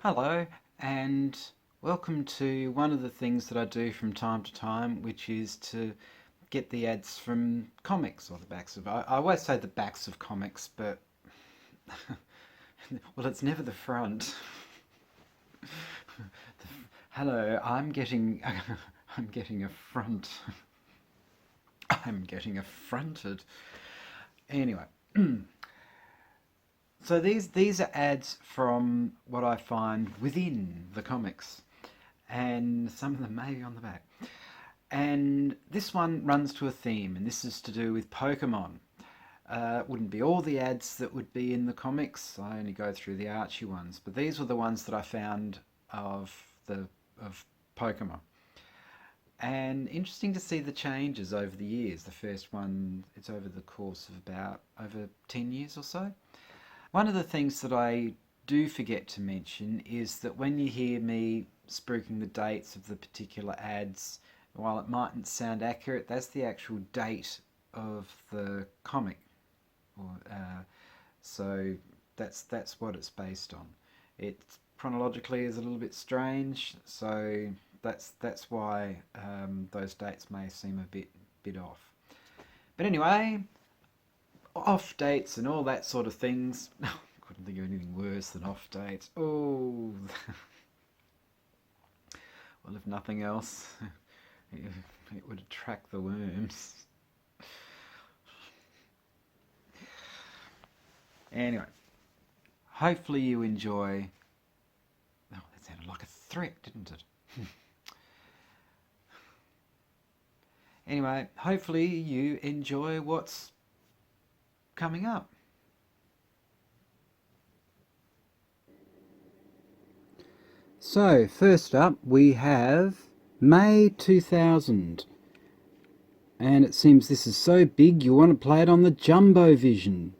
Hello, and welcome to one of the things that I do from time to time, which is to get the ads from comics or the backs of. I always say the backs of comics, but well, it's never the front. Hello, I'm getting, I'm getting affront. I'm getting affronted. Anyway, so these are ads from what I find within the comics, and some of them may be on the back. And this one runs to a theme, and this is to do with Pokemon. It wouldn't be all the ads that would be in the comics. I only go through the Archie ones, but these were the ones that I found of the of Pokemon. And interesting to see the changes over the years. The first one, it's over the course of about over 10 years or so. One of the things that I do forget to mention is that when you hear me spruiking the dates of the particular ads, while it mightn't sound accurate, that's the actual date of the comic. Or, so that's what it's based on. It chronologically is a little bit strange, so that's why those dates may seem a bit off. But anyway, off dates and all that sort of things. Couldn't think of anything worse than off dates. Oh, well, if nothing else, it would attract the worms. Anyway, hopefully you enjoy. Oh, that sounded like a threat, didn't it? Anyway, hopefully you enjoy what's coming up. So, first up, we have May 2000. And it seems this is so big you want to play it on the Jumbo Vision.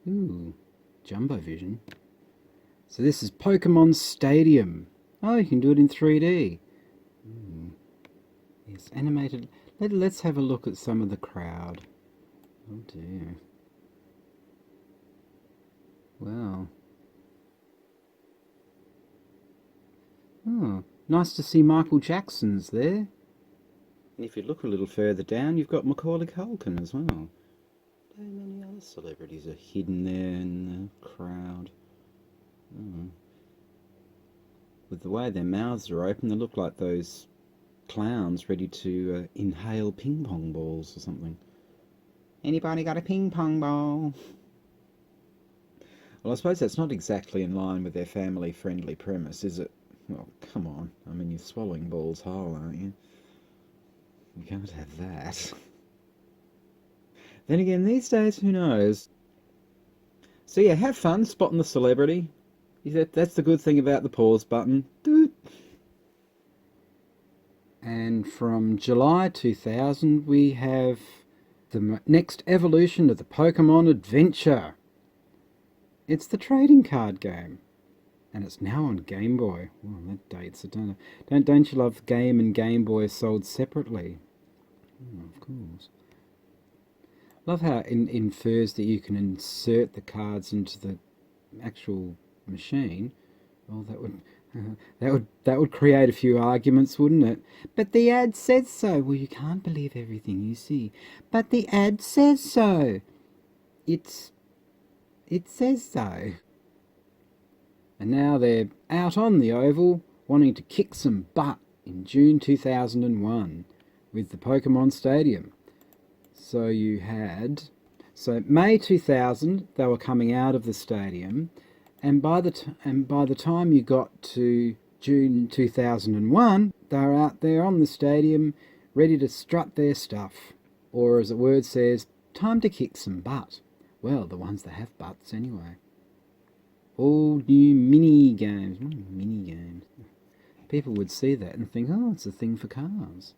Ooh, Jumbo Vision. So this is Pokemon Stadium. Oh, you can do it in 3D. It's animated. Let's have a look at some of the crowd. Oh dear. Wow. Oh, nice to see Michael Jackson's there. And if you look a little further down, you've got Macaulay Culkin as well. So many other celebrities are hidden there in the crowd. Oh. With the way their mouths are open, they look like those clowns ready to inhale ping pong balls or something. Anybody got a ping pong ball? Well, I suppose that's not exactly in line with their family-friendly premise, is it? Well, come on. I mean, you're swallowing balls whole, aren't you? You can't have that. Then again, these days, who knows? So yeah, have fun spotting the celebrity. That's the good thing about the pause button. Doot. And from July 2000, we have the next evolution of the Pokemon Adventure. It's the trading card game. And it's now on Game Boy. Well, that dates it, don't you love Game and Game Boy sold separately? Oh, of course. Love how it infers that you can insert the cards into the actual machine. Well, that would create a few arguments, wouldn't it? But the ad says so. Well, you can't believe everything you see. But the ad says so. It says so. And now they're out on the oval, wanting to kick some butt in June 2001 with the Pokemon Stadium. So May 2000 they were coming out of the stadium, and by the time you got to June 2001, they were out there on the stadium, ready to strut their stuff, or as the word says, time to kick some butt. Well, the ones that have butts anyway. All new mini games. Mini games. People would see that and think, oh, it's a thing for cars.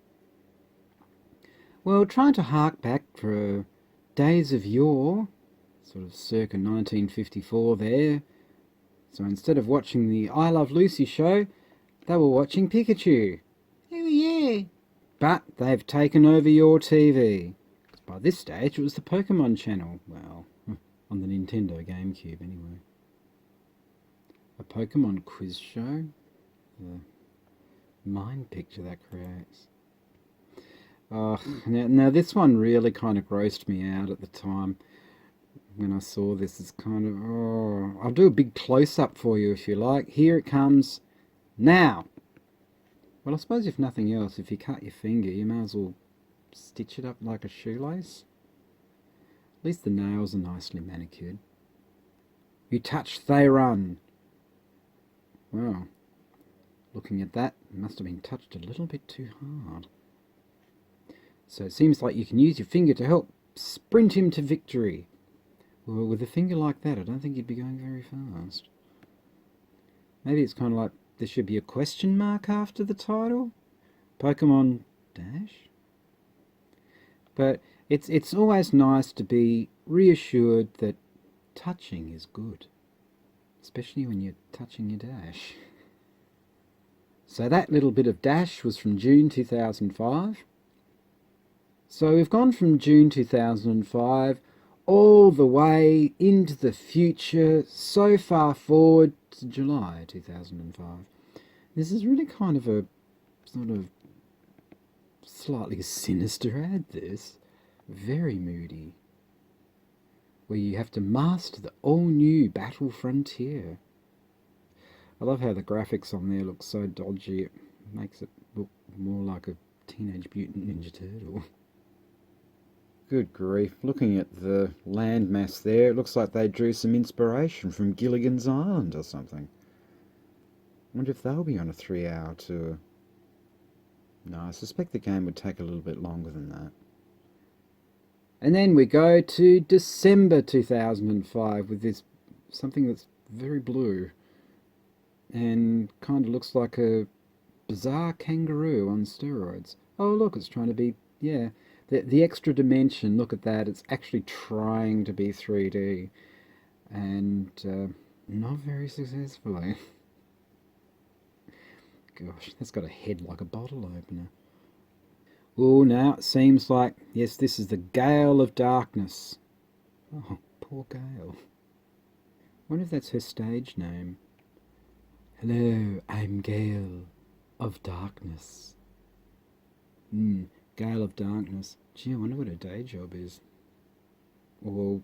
Well, trying to hark back for days of yore, sort of circa 1954 there. So instead of watching the I Love Lucy show, they were watching Pikachu. Oh yeah. But they've taken over your TV. By this stage it was the Pokemon channel. Well, on the Nintendo GameCube anyway. a Pokemon quiz show. The mind picture that creates. Now this one really kind of grossed me out at the time when I saw this. It's kind of, oh, I'll do a big close-up for you if you like. Here it comes now. Well, I suppose if nothing else, if you cut your finger, you may as well stitch it up like a shoelace. At least the nails are nicely manicured. You touched, they run. Well, looking at that, it must have been touched a little bit too hard. So it seems like you can use your finger to help sprint him to victory. Well, with a finger like that, I don't think you'd be going very fast. Maybe it's kind of like there should be a question mark after the title. Pokemon Dash. But it's always nice to be reassured that touching is good. Especially when you're touching your Dash. So that little bit of Dash was from June 2005. So we've gone from June 2005 all the way into the future, so far forward to July 2005. This is really kind of a sort of slightly sinister ad, this. Very moody. Where you have to master the all-new Battle Frontier. I love how the graphics on there look so dodgy. It makes it look more like a Teenage Mutant Ninja Turtle. Good grief, looking at the landmass there, it looks like they drew some inspiration from Gilligan's Island or something. I wonder if they'll be on a 3-hour tour. No, I suspect the game would take a little bit longer than that. And then we go to December 2005 with this something that's very blue and kind of looks like a bizarre kangaroo on steroids. Oh look, it's trying to be, yeah, the extra dimension, look at that, it's actually trying to be 3D and not very successfully. Gosh, that's got a head like a bottle opener. Oh, now it seems like, yes, this is the Gale of Darkness. Oh, poor Gale. I wonder if that's her stage name. Hello, I'm Gale of Darkness. Gale of Darkness. Gee, I wonder what her day job is. Or,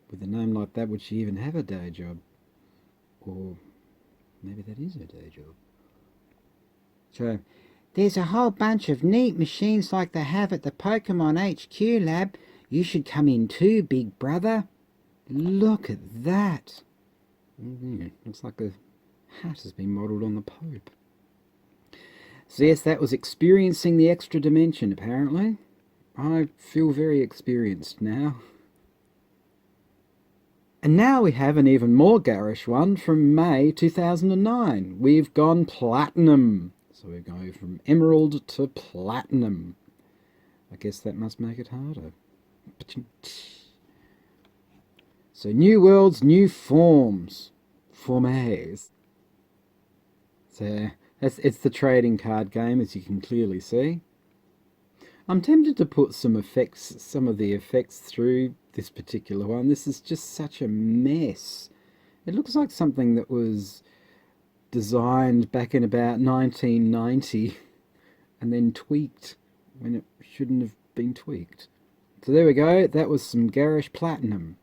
with a name like that, would she even have a day job? Or, maybe that is her day job. So, there's a whole bunch of neat machines like they have at the Pokemon HQ lab. You should come in too, big brother. Look at that. Looks like a hat has been modelled on the Pope. So yes, that was experiencing the extra dimension, apparently. I feel very experienced now. And now we have an even more garish one from May 2009. We've gone platinum. So we go from emerald to platinum. I guess that must make it harder. So new worlds, new forms. Formes. So it's the trading card game, as you can clearly see. I'm tempted to put some of the effects through this particular one. This is just such a mess. It looks like something that was designed back in about 1990 and then tweaked when it shouldn't have been tweaked. So there we go, that was some garish platinum.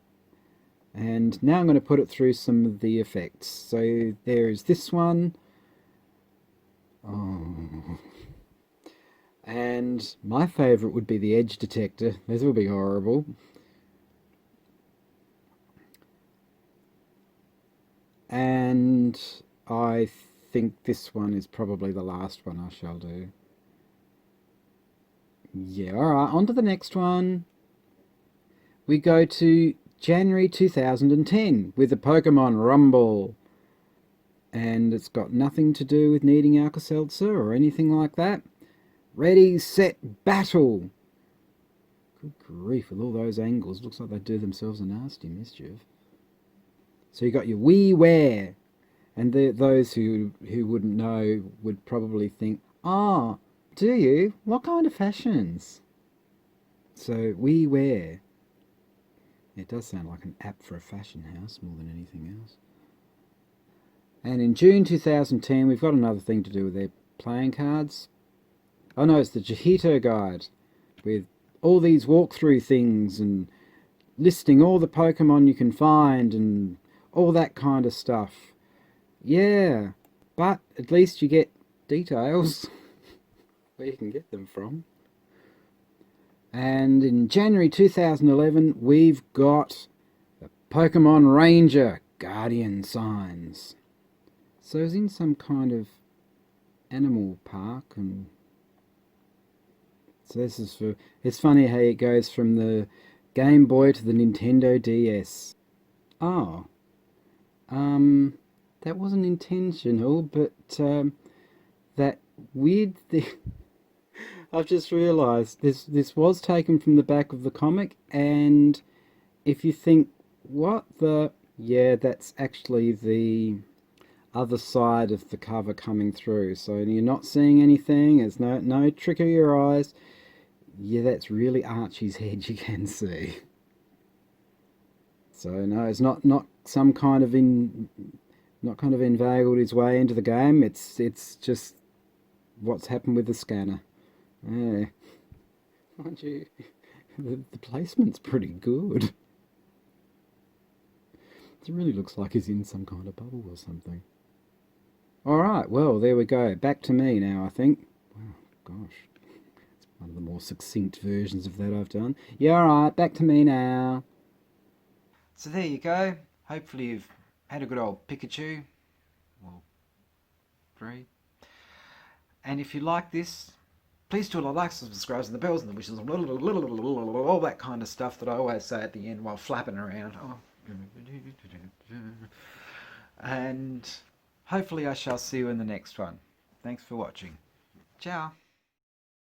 And now I'm going to put it through some of the effects. So there's this one. Oh. And my favourite would be the edge detector. This will be horrible. And I think this one is probably the last one I shall do. Yeah, alright, on to the next one. We go to January 2010 with the Pokemon Rumble. And it's got nothing to do with needing Alka-Seltzer or anything like that. Ready, set, battle! Good grief, with all those angles, looks like they do themselves a nasty mischief. So you got your WiiWare. And those who wouldn't know would probably think, ah, do you? What kind of fashions? So, WiiWare. It does sound like an app for a fashion house more than anything else. And in June 2010, we've got another thing to do with their playing cards. Oh no, it's the Jihito Guide with all these walkthrough things and listing all the Pokemon you can find and all that kind of stuff. Yeah, but at least you get details where you can get them from. And in January 2011, we've got the Pokemon Ranger Guardian Signs. So it's in some kind of animal park, and so this is for. It's funny how it goes from the Game Boy to the Nintendo DS. Oh, that wasn't intentional, but that weird thing. I've just realised this was taken from the back of the comic, and if you think, what the... Yeah, that's actually the other side of the cover coming through. So you're not seeing anything, there's no trick of your eyes. Yeah, that's really Archie's head you can see. So no, it's not some kind of inveigled his way into the game. It's just what's happened with the scanner. Yeah. Mind you, the placement's pretty good. It really looks like he's in some kind of bubble or something. Alright, well, there we go. Back to me now, I think. Wow, gosh. It's one of the more succinct versions of that I've done. Yeah, alright, back to me now. So there you go. Hopefully you've had a good old Pikachu. Well, 3. And if you like this, please do all the likes and subscribes and the bells and the wishes and all that kind of stuff that I always say at the end while flapping around. And hopefully I shall see you in the next one. Thanks for watching. Ciao.